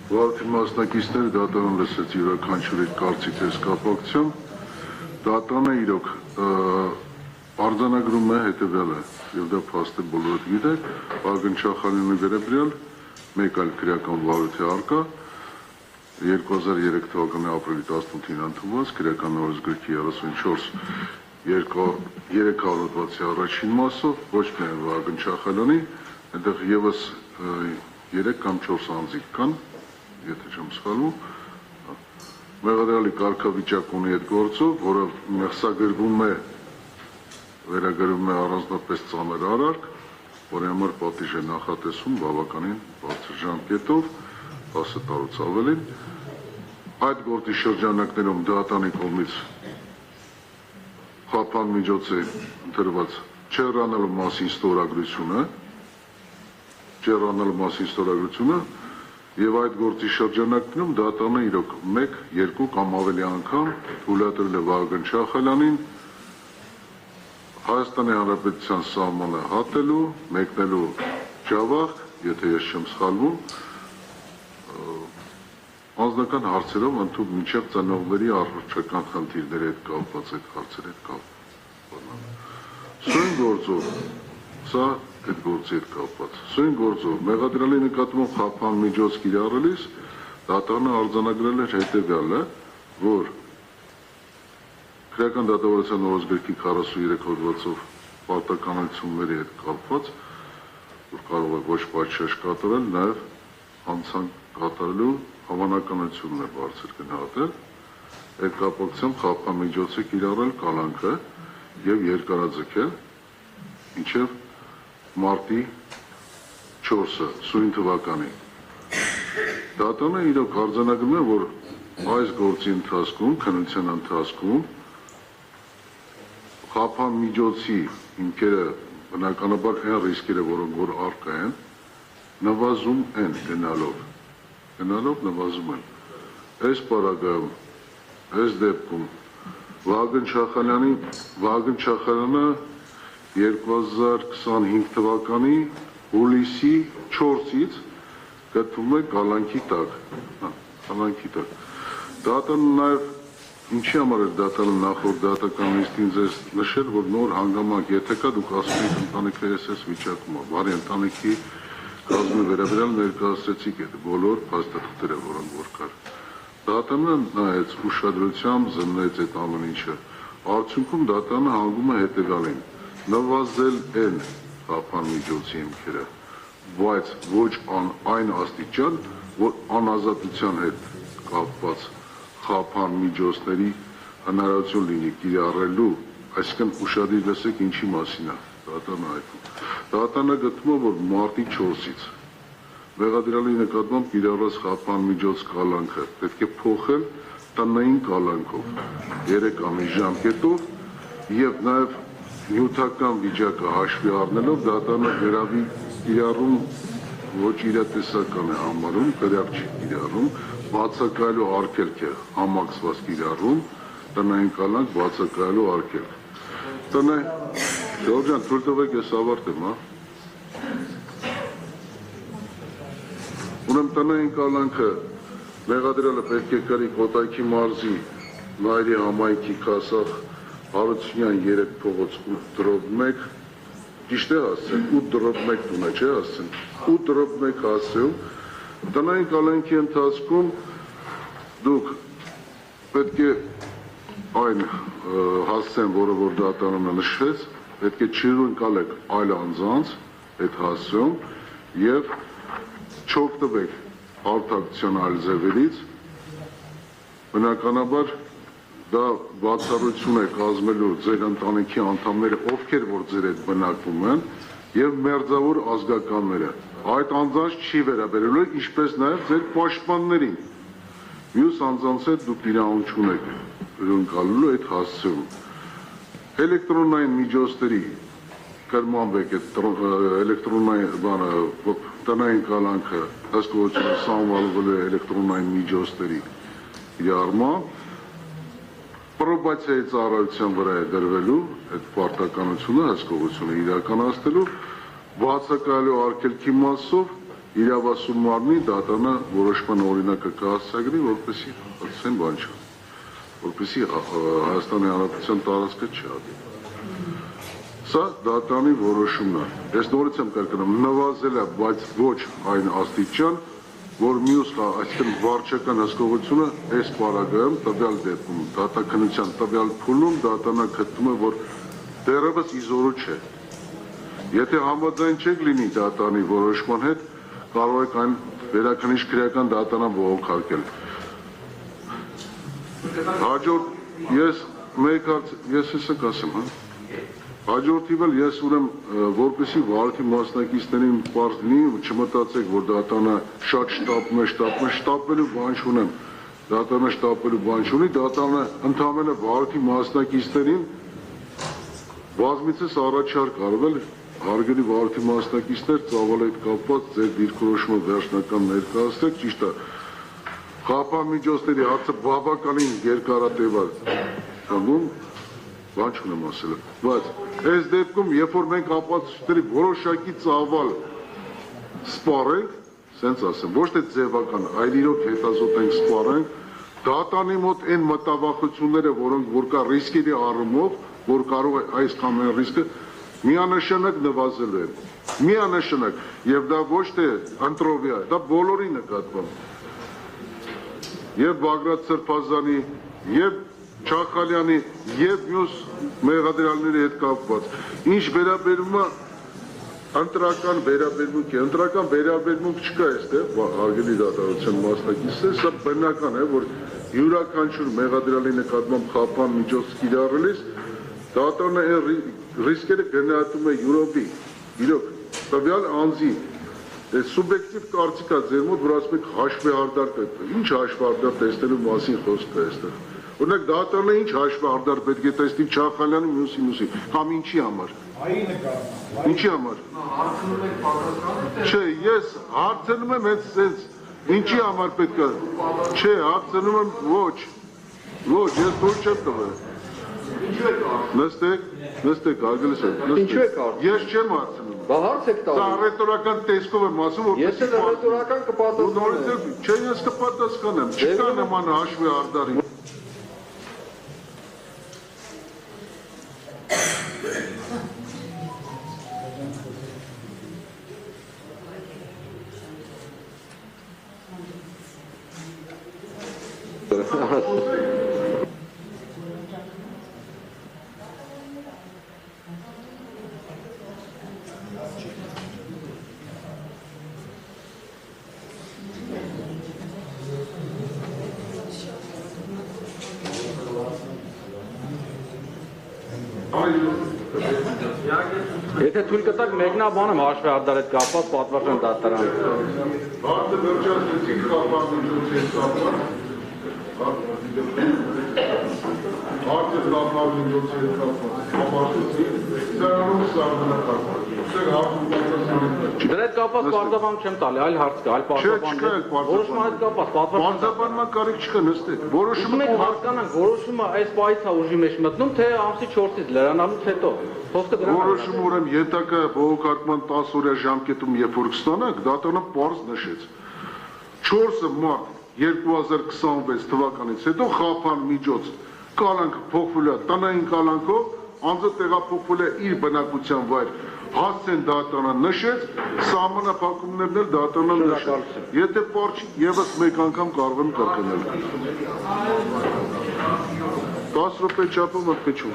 Վարդի մասնակիցները դատարան լսեց յուրաքանչյուրի կարծիքից կապակցությամբ, դատարանը իրոք արձանագրում է հետևյալը, եւ դա փաստը բոլորդ գիտեք, Վագն Չախալյանի վերաբերյալ մեկ այլ քրեական վարույթի առկա 2003 թվականի ապրիլի 18-ին ընդունված քրեական օրենսգրքի 34-3 հոդվածի առաջին մասով ոչ միայն Վագն Չախալյանի, այնտեղ եւս 3 կամ 4 անձիկ կան, եթե չեմ սխալվում, մեղադրյալի կարգավիճակ ունի այդ գործով, որը մեղսագրվում է վերագրվում է առանձնապես ծանր արարք, որի համար պատիժ է նախատեսում բավականին բարձր ժամկետով, 10 տարուց ավելին, այդ գործի շրջանակներում դատարանի կողմից խափան միջոց է ընտրված չեռանալու մասին ստորագրությունը եւ այդ գործի շրջանակներում դատարանը իրոք 1, 2 կամ ավելի անգամ թույլատրել է Վագն Չախալյանին Հայաստանի Հանրապետության սահմանը հատելու, մեկնելու Ջավախ, եթե ես չեմ սխալվում, անձնական հարցերով ընդհանուր մինչև ծնողների առողջական խնդիրների հետ կապված այդ հարցերի հետ կապված։ Սույն գործով, սա այդ գործի հետ կապված։ Սույն գործով մեղադրյալի նկատմամբ խափան միջոց կիրառելիս դատարանը արձանագրել էր հետևյալը, որ Քրեական դատավարության օրենսգրքի 43 հոդվածով պարտականությունների հետ կապված, որ կարող է ոչ պատշաճ կատարել, նաև հանցանք կատարելու հավանականությունն է բարձր գնահատել, այդ կապակցությամբ խափամիջոց է կիրառել կալանքը եւ երկարաձգել մինչեւ մարտի 4-ը սույն թվականի։ Դատարանը իրոք արձանագրում է, որ այս գործի ընթացքում, քննության ընթացքում խափան միջոցի հիմքերը բնականաբար այն ռիսկերը, որոնք որ առկա են, նվազում են գնալով նվազում են։ Այս պարագայում, այս դեպքում Վագն Չախալյանը 2025 թվականի հուլիսի 4-ից գտնվում է կալանքի տակ։ Դատարանը նաև ինչի համար է դատարանը նախորդ դատական նիստին ձեզ նշել, որ նոր հանգամանք, եթե կա, դուք ասում եք ընտանիքը այս վիճակում է, բարի ընտանիքի կազմի վերաբերյալ ներկայացրեցիք այդ բոլոր փաստաթղթերը, որոնք որ կար։ Դատարանը նայեց ուշադրությամբ, զննեց այդ ամեն ինչը։ Արդյունքում դատարանը հանգում է հետևյալին. նվազել են խափան միջոցի հիմքերը, բայց ոչ այն աստիճան, որ անազատության հետ կապված խափան միջոցների հնարավորություն լինի կիրառելու, այսինքն ուշադիր լսեք ինչի մասին է դատարանը հայտնում։ Դատարանը գտնում է, որ մարտի 4-ից մեղադրյալի նկատմամբ կիրառված խափան միջոց կալանքը պետք է փոխել տնային կալանքով 3 ամիս ժամկետով եւ նաեւ նյութական վիճակը հաշվի առնելով դատարանը գրավի կիրառում ոչ իրատեսական է համարում, կրակ չի կիրառում, բացակայելու արգելք է համակցված կիրառում, տնային կալանք բացակայելու արգելք։ Ժողովուրդ, թույլ տվեք ես ավարտեմ, հա։ Ուրեմն տնային կալանքը մեղադրյալը պետք է կրի Կոտայքի մարզի Նայրի համայնքի Քասախ Հարությունյան 3 փողոց 8/1, ճիշտ է ասել, 8/1 տունը չէ ասել, 8/1 ասել, տնային կալանքի ընթացքում դուք պետք է այն հասցեն, որը որ դատարանը նշեց, պետք է չհյուրընկալեք այլ անձանց այդ հասցեում եւ չօգտվեք արտադրության այլ ձևերից, բնականաբար դա բացառություն է կազմելու ձեր ընտանիքի անդամները, ովքեր որ ձեր հետ բնակվում են, եւ մերձավոր ազգականները։ Այդ անձանց չի վերաբերելու, ինչպես նաեւ ձեր պաշտպաններին։ Մյուս անձանց հետ դուք իրավունք ունեք հյուրընկալելու այդ հասցեում։ Էլեկտրոնային միջոցների կրմանվեք այդ էլեկտրոնային տնային կալանքը հսկողությունը սահմանվելու է էլեկտրոնային միջոցների կիրառմամբ, պրոբացիայի ծառայության վրա է դրվելու այդ պարտականությունը հսկողությունը իրականացնելու բացակայելու արգելքի մասով իրավասու մարմնի դատանը որոշման օրինակը կհասցագրի, որպեսզի այդպես բան չա, որպեսզի Հայաստանի Հանրապետության տարածքը չհատի։ Սա դատանի որոշումն է։ Ես նորից եմ կրկնում, նվազել է, բայց ոչ այն աստիճան, որ մյուս, այսինքն վարչական հսկողությունը այս պարագայում տվյալ դեպքում, դատաքննության տվյալ փուլում դատանը գտնում է, որ դեռևս իզորու չէ։ Եթե համաձայն չեք լինի դատանի որոշման հետ, կարող եք այն վերաքննիչ քրեական դատանա բողոքարկել։ Հաջորդ ես հեսա կասեմ, հա։ Հաջորդիվ էլ ես ուրեմն որպեսզի վարորդի մասնակիցներին պարզ լինի, չմտածեք, որ դատանը շատ շտապվելու բան չունեմ, դատանը շտապվելու բան չունի, դատանը ընդամենը վարորդի մասնակիցներին բազմիցս առաջարկ արվել, հարգելի վարորդի մասնակիցներ, ծավալ հետ կապված ձեր դիրքորոշումը վերջնական ներկայացրեք, ճիշտ է, խափամիջոցների հարցը բավականին երկարատև է, բան չունեմ ասել, բայց այս դեպքում, երբ որ մենք ապացույցների որոշակի ծավալ սպառենք, սենց ասեմ, ոչ թե ձևական, այլ իրոք հետազոտ ենք սպառենք, դատանի մոտ այն մտավախությունները, որոնք որ կա ռիսկերի առումով, որ կարող է այս կամ այն ռիսկը միանշանակ նվազելու են, միանշանակ, եւ դա ոչ թե ընտրովի է, դա բոլորի նկատմամբ, եւ Բագրատ Սրբազանի, եւ Չախալյանի եւ մյուս մեղադրյալների հետ կապված։ Ինչ վերաբերում է ընտրական վերաբերմունքի, ընտրական վերաբերմունք չկա այստեղ, հարգելի դատավարության մասնակիցներ, սա բնական է, որ յուրաքանչյուր մեղադրյալի նկատմամբ խափան միջոց կիրառելիս դատանը ռիսկերը գնահատում է յուրովի, իրոք, տվյալ անձի, սուբյեկտիվ կարծիք է ձեր մոտ, որ ասում եք հաշվեհարդար պետք է, ինչ հաշվեհարդար տեսնելու մասին խոսք է այստեղ։ Օրինակ դատանը ինչ հաշվեհարդար պետք է տեսնի Չախալյանի մյուսի, կամ ինչի համար։ Ինչի համար։ Չէ, ես հարցնում եմ հենց սենց, ինչի համար պետք է։ Չէ, հարցնում եմ ոչ, ես թույլ չեմ տվել։ Նստեք, արգելես եք։ Ինչու եք հարցնում։ Ես չեմ հարցնում։ Բա հարց եք տալու։ Սա ռետորական տեսքով եմ ասում, որ ես էլ ռետորական կպատասխանեմ։ Չէ, ես կպատասխանեմ, չկա նման հաշվեհարդարի։ Եթե թույլ կտակ մեկնաբան եմ հաշվեհարդար հետ կապված պատվարժան դատարան։ Հարցը վերջացրեցինք խափամիջոցի հետ կապված։ Հարցը խափամիջոցի հետ կապված։ Համարեցինք, սրանով սարդանակապված։ Դրա հետ կապված պարզաբանում չեմ տալի, այլ հարց կա, այլ պարզաբանում։ Որոշման հետ կապված պատվարժան։ Պարզաբանման կարիք չկա, նստեք։ Որոշումը հասկանանք, որոշումը այս պահից է ուժի մեջ մտնում, թե ամսի 4-ից լրանալուց հետո։ Որոշումը ուրեմն յետակա բողոքարկման 10 օրյա ժամկետում երբ որ կստանանք, դատանը պարզ նշեց։ 4 մարտ 2026 թվականից հետո խափան միջոց կալանքը փոխվել է տնային կալանքով, անձը տեղափոխվել է իր բնակության վայր, հասցեն դատանը նշեց, սահմանափակումներն էլ դատանը նշեց։ Եթե պարզ չի, եւս մեկ անգամ կարող եմ կրկնել։ 10 րոպե չափով մտքեչում։